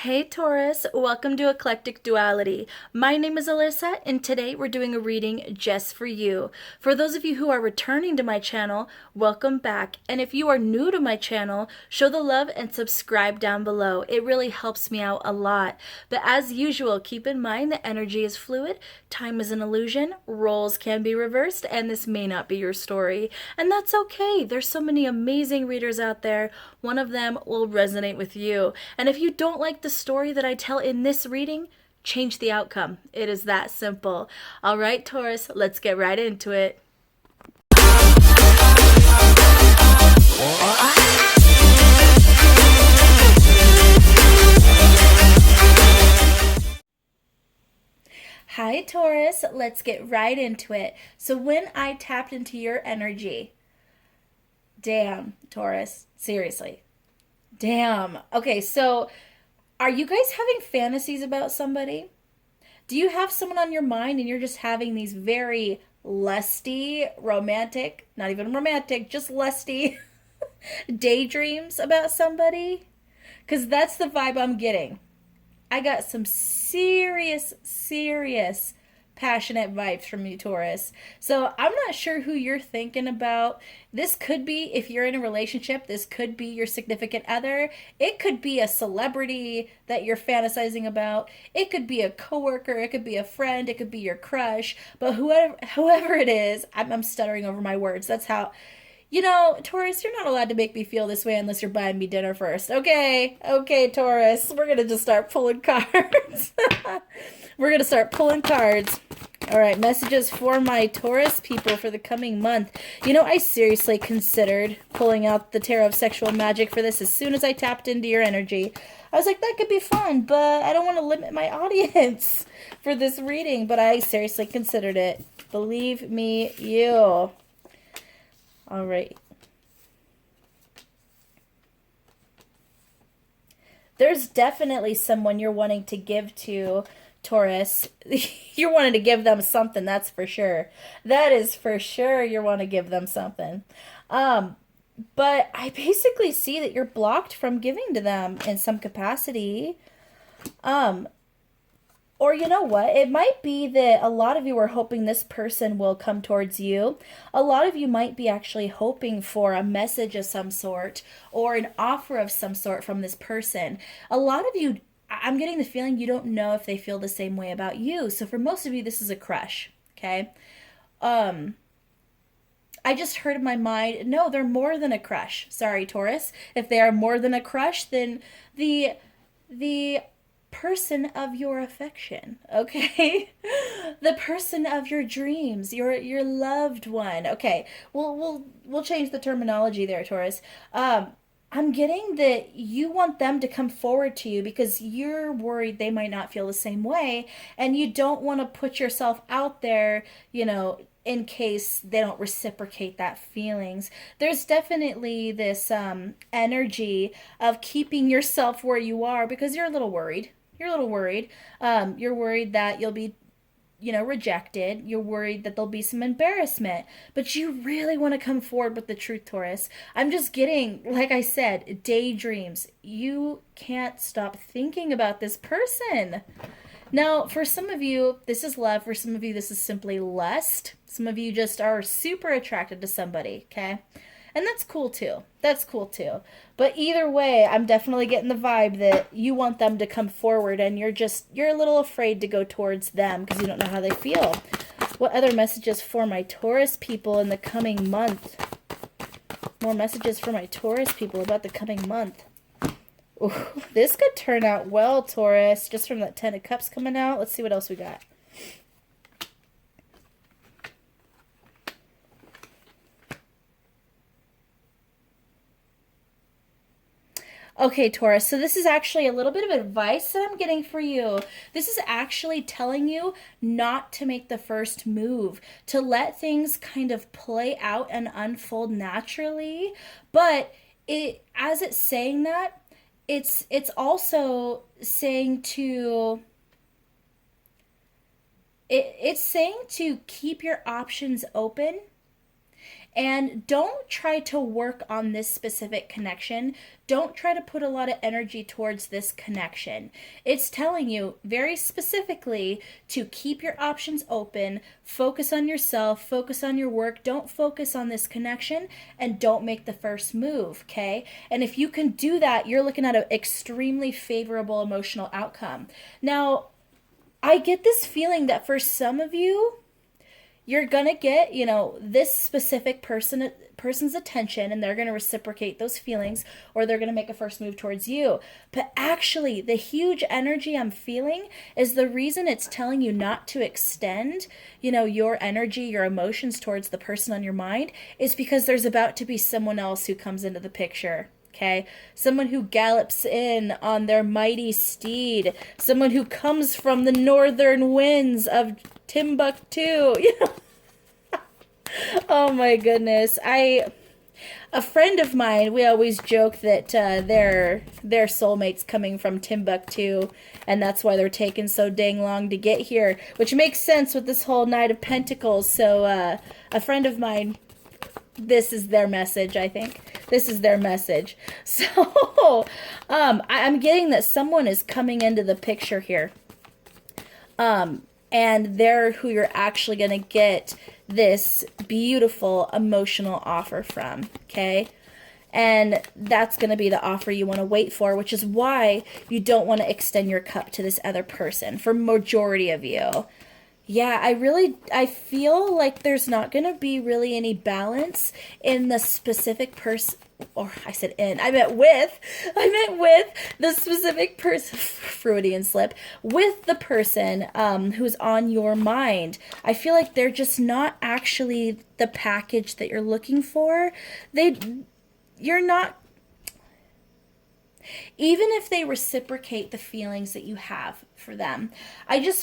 Hey Taurus, welcome to Eclectic Duality. My name is Alyssa, and today we're doing a reading just for you. For those of you who are returning to my channel, welcome back. And if you are new to my channel, show the love and subscribe down below. It really helps me out a lot. But as usual, keep in mind that energy is fluid, time is an illusion, roles can be reversed, and this may not be your story. And that's okay. There's so many amazing readers out there. One of them will resonate with you. And if you don't like the story that I tell in this reading, change the outcome. It is that simple. All right, Taurus, let's get right into it. Hi, Taurus. Let's get right into it. So when I tapped into your energy, damn, Taurus, seriously. Damn. Okay, so are you guys having fantasies about somebody? Do you have someone on your mind and you're just having these very lusty, romantic, not even romantic, just lusty daydreams about somebody? Because that's the vibe I'm getting. I got some serious passionate vibes from you, Taurus. So I'm not sure who you're thinking about. This could be, if you're in a relationship, this could be your significant other. It could be a celebrity that you're fantasizing about. It could be a coworker. It could be a friend. It could be your crush. But whoever it is, I'm stuttering over my words. That's how. Taurus, you're not allowed to make me feel this way unless you're buying me dinner first. Okay, Taurus. We're going to just start pulling cards. We're going to start pulling cards. All right, messages for my Taurus people for the coming month. I seriously considered pulling out the Tarot of Sexual Magic for this as soon as I tapped into your energy. I was like, that could be fun, but I don't want to limit my audience for this reading, but I seriously considered it. Believe me, you. All right. There's definitely someone you're wanting to give to, Taurus. You're wanting to give them something, that's for sure. That is for sure you want to give them something. Um, but I basically see that you're blocked from giving to them in some capacity. Um, Or you know what? It might be that a lot of you are hoping this person will come towards you. A lot of you might be actually hoping for a message of some sort or an offer of some sort from this person. A lot of you, I'm getting the feeling you don't know if they feel the same way about you. So for most of you, this is a crush, okay? Um, I just heard in my mind, no, they're more than a crush. Sorry, Taurus. If they are more than a crush, then the the person of your affection, okay? The person of your dreams, your loved one. Okay. We'll change the terminology there, Taurus. I'm getting that you want them to come forward to you because you're worried they might not feel the same way and you don't want to put yourself out there, in case they don't reciprocate that feelings. There's definitely this energy of keeping yourself where you are because you're a little worried. You're a little worried. You're worried that you'll be rejected. You're worried that there'll be some embarrassment, but you really want to come forward with the truth, Taurus. I'm just getting, like I said, daydreams. You can't stop thinking about this person. Now, for some of you, this is love. For some of you, this is simply lust. Some of you just are super attracted to somebody, okay? And that's cool too. That's cool too. But either way, I'm definitely getting the vibe that you want them to come forward and you're a little afraid to go towards them because you don't know how they feel. What other messages for my Taurus people in the coming month? More messages for my Taurus people about the coming month. Ooh, this could turn out well, Taurus, just from that 10 of Cups coming out. Let's see what else we got. Okay, Taurus, so this is actually a little bit of advice that I'm getting for you. This is actually telling you not to make the first move, to let things kind of play out and unfold naturally. But as it's saying that, it's also saying to it's saying to keep your options open And don't try to work on this specific connection. Don't try to put a lot of energy towards this connection. It's telling you very specifically to keep your options open, focus on yourself, focus on your work, don't focus on this connection, and don't make the first move, okay? And if you can do that, you're looking at an extremely favorable emotional outcome. Now, I get this feeling that for some of you, you're gonna get, this specific person's attention, and they're gonna reciprocate those feelings, or they're gonna make a first move towards you. But actually, the huge energy I'm feeling is the reason it's telling you not to extend, your energy, your emotions towards the person on your mind, is because there's about to be someone else who comes into the picture. Okay, someone who gallops in on their mighty steed, someone who comes from the northern winds of Timbuktu. Oh my goodness. A friend of mine, we always joke that their soulmate's coming from Timbuktu, and that's why they're taking so dang long to get here, which makes sense with this whole Knight of Pentacles. So a friend of mine, this is their message, I think. This is their message. So I'm getting that someone is coming into the picture here. And they're who you're actually going to get this beautiful emotional offer from, okay? And that's going to be the offer you want to wait for, which is why you don't want to extend your cup to this other person, for majority of you. Yeah, I feel like there's not going to be really any balance in the specific person, or I said in, I meant with the specific person, Freudian slip, with the person who's on your mind. I feel like they're just not actually the package that you're looking for. You're not, even if they reciprocate the feelings that you have for them.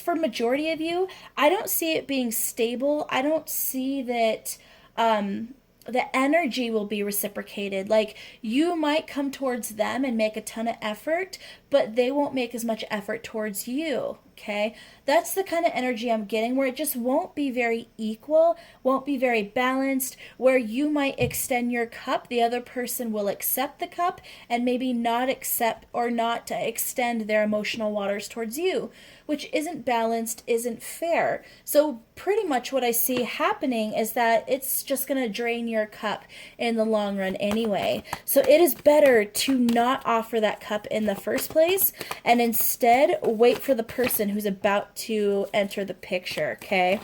For majority of you, I don't see it being stable. I don't see that the energy will be reciprocated. Like, you might come towards them and make a ton of effort, but they won't make as much effort towards you. Okay, that's the kind of energy I'm getting, where it just won't be very equal, won't be very balanced, where you might extend your cup, the other person will accept the cup and maybe not accept or not to extend their emotional waters towards you, which isn't balanced, isn't fair. So pretty much what I see happening is that it's just going to drain your cup in the long run anyway. So it is better to not offer that cup in the first place, and instead wait for the person who's about to enter the picture, okay?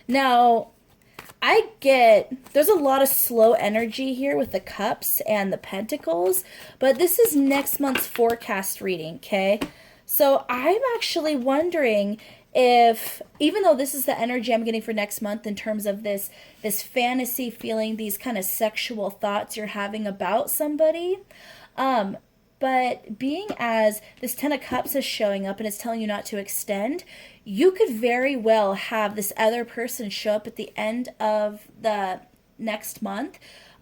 Now, there's a lot of slow energy here with the cups and the pentacles, but this is next month's forecast reading, okay? So I'm actually wondering if, even though this is the energy I'm getting for next month in terms of this fantasy feeling, these kind of sexual thoughts you're having about somebody, but being as this Ten of Cups is showing up and it's telling you not to extend, you could very well have this other person show up at the end of the next month.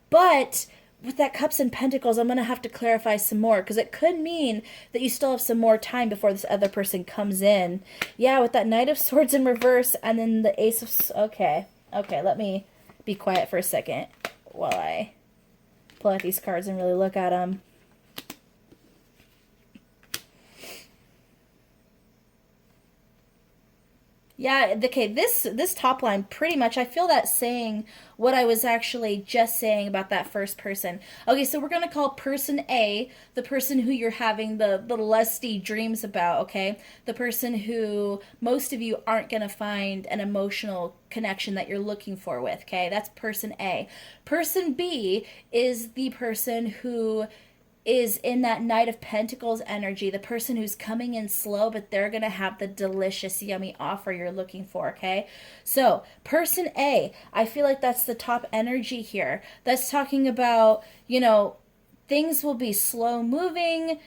But with that Cups and Pentacles, I'm going to have to clarify some more, because it could mean that you still have some more time before this other person comes in. Yeah, with that Knight of Swords in reverse and then the Ace of... Okay, let me be quiet for a second while I pull out these cards and really look at them. Yeah, okay, this top line, pretty much, I feel that saying what I was actually just saying about that first person. Okay, so we're going to call person A the person who you're having the lusty dreams about, okay? The person who most of you aren't going to find an emotional connection that you're looking for with, okay? That's person A. Person B is the person who is in that Knight of Pentacles energy, the person who's coming in slow, but they're going to have the delicious, yummy offer you're looking for, okay? So, person A, I feel like that's the top energy here. That's talking about, things will be slow moving,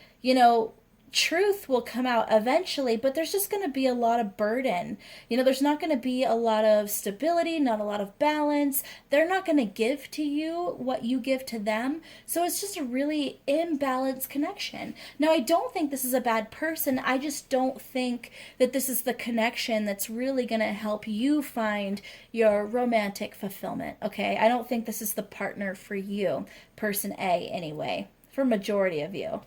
truth will come out eventually, but there's just going to be a lot of burden. There's not going to be a lot of stability, not a lot of balance. They're not going to give to you what you give to them. So it's just a really imbalanced connection. Now, I don't think this is a bad person. I just don't think that this is the connection that's really going to help you find your romantic fulfillment. Okay? I don't think this is the partner for you, person A, anyway, for majority of you.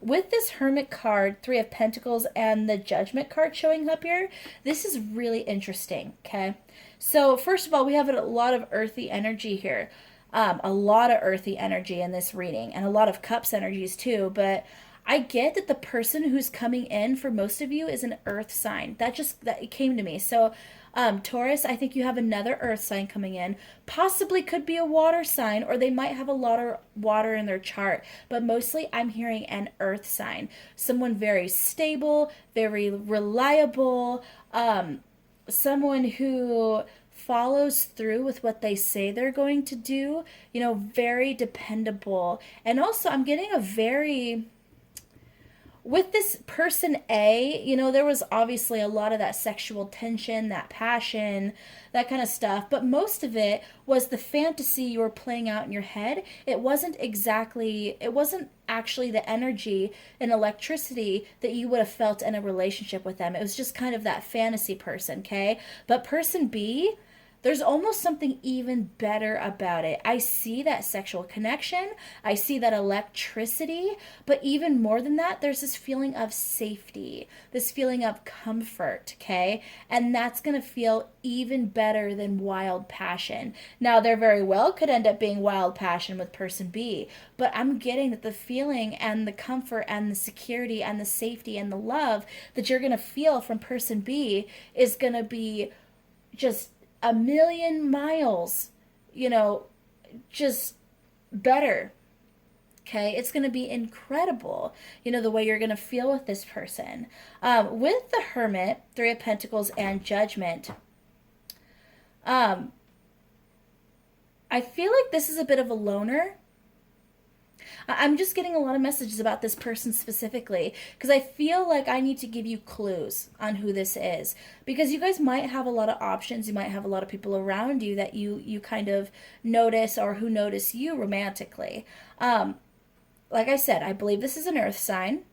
With this Hermit card, Three of Pentacles, and the Judgment card showing up here, this is really interesting, okay? So, first of all, we have a lot of earthy energy here. A lot of earthy energy in this reading, and a lot of Cups energies too, but I get that the person who's coming in for most of you is an earth sign. That it came to me. So, Taurus, I think you have another earth sign coming in. Possibly could be a water sign, or they might have a lot of water in their chart. But mostly I'm hearing an earth sign. Someone very stable, very reliable, someone who follows through with what they say they're going to do, very dependable. And also I'm getting a very... With this person A, there was obviously a lot of that sexual tension, that passion, that kind of stuff. But most of it was the fantasy you were playing out in your head. It wasn't actually the energy and electricity that you would have felt in a relationship with them. It was just kind of that fantasy person, okay? But person B, there's almost something even better about it. I see that sexual connection. I see that electricity. But even more than that, there's this feeling of safety, this feeling of comfort, okay? And that's going to feel even better than wild passion. Now, there very well could end up being wild passion with person B, but I'm getting that the feeling and the comfort and the security and the safety and the love that you're going to feel from person B is going to be just a million miles, just better. Okay, it's going to be incredible, the way you're going to feel with this person. With the Hermit, Three of Pentacles, and Judgment, I feel like this is a bit of a loner. I'm just getting a lot of messages about this person specifically because I feel like I need to give you clues on who this is, because you guys might have a lot of options. You might have a lot of people around you that you kind of notice, or who notice you romantically. Like I said, I believe this is an earth sign.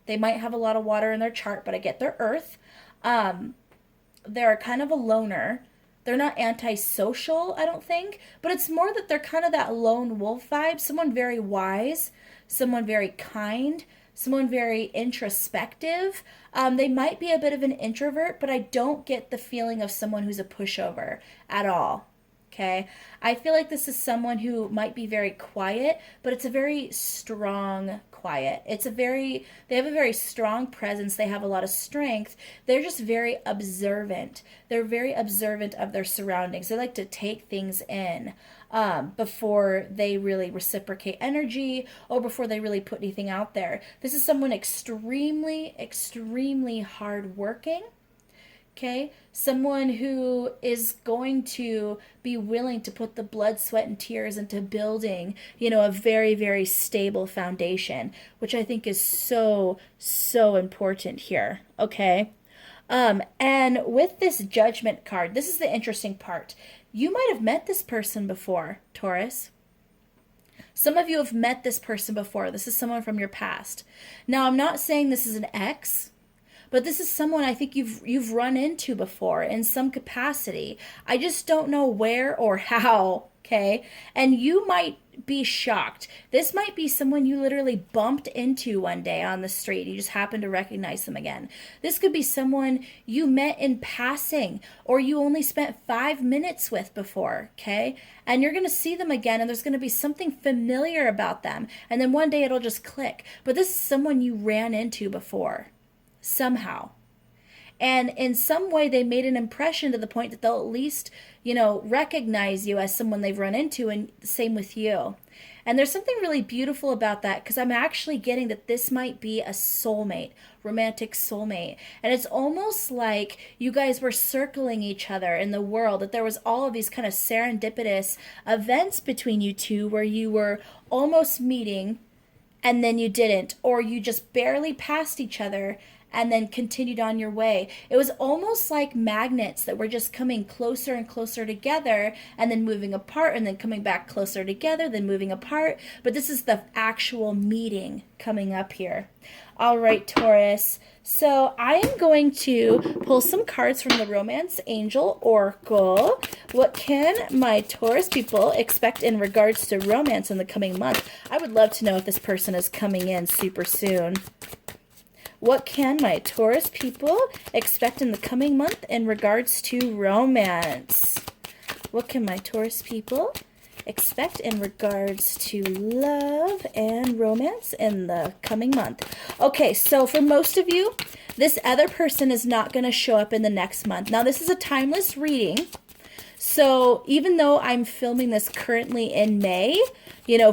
They might have a lot of water in their chart, but I get their earth. They're kind of a loner. They're not antisocial, I don't think, but it's more that they're kind of that lone wolf vibe. Someone very wise, someone very kind, someone very introspective. They might be a bit of an introvert, but I don't get the feeling of someone who's a pushover at all. Okay, I feel like this is someone who might be very quiet, but it's a very strong quiet. They have a very strong presence. They have a lot of strength. They're just very observant. They're very observant of their surroundings. They like to take things in before they really reciprocate energy, or before they really put anything out there. This is someone extremely, extremely hardworking. Okay, someone who is going to be willing to put the blood, sweat, and tears into building, a very, very stable foundation, which I think is so, so important here. Okay, and with this Judgment card, this is the interesting part. You might have met this person before, Taurus. Some of you have met this person before. This is someone from your past. Now, I'm not saying this is an ex, but this is someone I think you've run into before in some capacity. I just don't know where or how, okay? And you might be shocked. This might be someone you literally bumped into one day on the street. You just happen to recognize them again. This could be someone you met in passing, or you only spent 5 minutes with before, okay? And you're going to see them again, and there's going to be something familiar about them. And then one day it'll just click. But this is someone you ran into before. Somehow. And in some way they made an impression to the point that they'll at least, recognize you as someone they've run into, and same with you. And there's something really beautiful about that, because I'm actually getting that this might be a soulmate, romantic soulmate. And it's almost like you guys were circling each other in the world, that there was all of these kind of serendipitous events between you two where you were almost meeting, and then you didn't, or you just barely passed each other and then continued on your way. It was almost like magnets that were just coming closer and closer together and then moving apart and then coming back closer together, then moving apart. But this is the actual meeting coming up here. All right, Taurus. So I am going to pull some cards from the Romance Angel Oracle. What can my Taurus people expect in regards to romance in the coming month? I would love to know if this person is coming in super soon. What can my Taurus people expect in the coming month in regards to romance? What can my Taurus people expect in regards to love and romance in the coming month? Okay, so for most of you, this other person is not going to show up in the next month. Now, this is a timeless reading. So even though I'm filming this currently in May,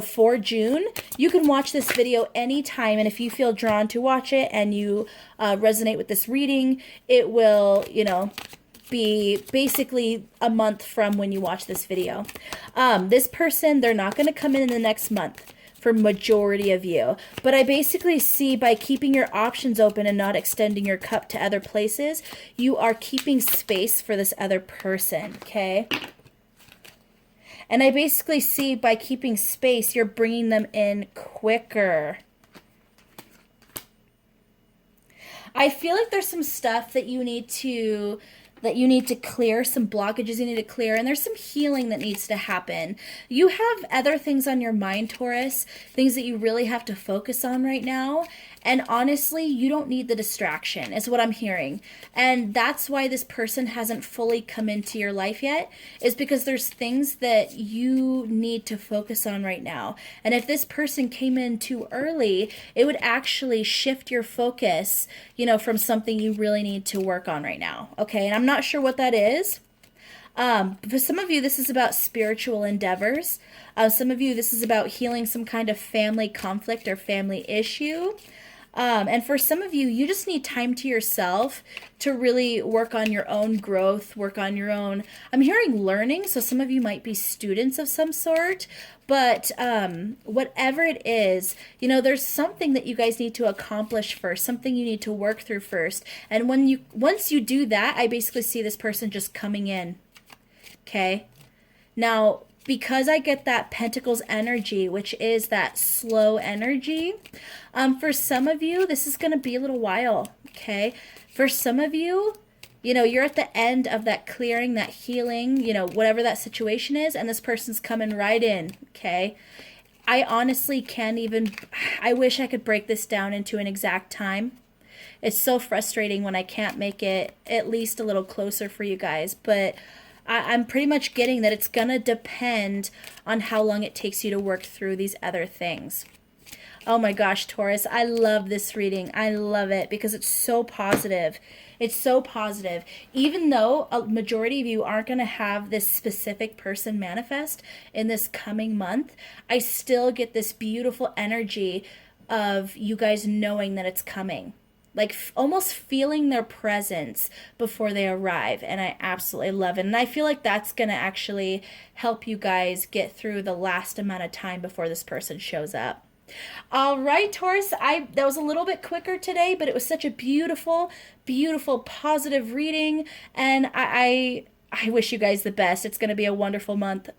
for June, you can watch this video anytime. And if you feel drawn to watch it and you resonate with this reading, it will, be basically a month from when you watch this video. This person, they're not going to come in the next month for majority of you. But I basically see by keeping your options open and not extending your cup to other places, you are keeping space for this other person, okay? And I basically see by keeping space, you're bringing them in quicker. I feel like there's some stuff that you need to clear, some blockages you need to clear, and there's some healing that needs to happen. You have other things on your mind, Taurus, things that you really have to focus on right now, and honestly, you don't need the distraction, is what I'm hearing. And that's why this person hasn't fully come into your life yet, is because there's things that you need to focus on right now. And if this person came in too early, it would actually shift your focus, from something you really need to work on right now. Okay, and I'm not sure what that is. For some of you, this is about spiritual endeavors. Some of you, this is about healing some kind of family conflict or family issue. And for some of you, you just need time to yourself to really work on your own growth, work on your own, I'm hearing learning, so some of you might be students of some sort, but whatever it is, there's something that you guys need to accomplish first, something you need to work through first. And once you do that, I basically see this person just coming in, okay? Now, because I get that Pentacles energy, which is that slow energy, for some of you, this is going to be a little while, okay? For some of you, you're at the end of that clearing, that healing, whatever that situation is, and this person's coming right in, okay? I honestly can't even, I wish I could break this down into an exact time. It's so frustrating when I can't make it at least a little closer for you guys, but I'm pretty much getting that it's going to depend on how long it takes you to work through these other things. Oh my gosh, Taurus, I love this reading. I love it because it's so positive. It's so positive. Even though a majority of you aren't going to have this specific person manifest in this coming month, I still get this beautiful energy of you guys knowing that it's coming. Like almost feeling their presence before they arrive. And I absolutely love it. And I feel like that's going to actually help you guys get through the last amount of time before this person shows up. All right, Taurus, that was a little bit quicker today, but it was such a beautiful, beautiful, positive reading. And I wish you guys the best. It's going to be a wonderful month.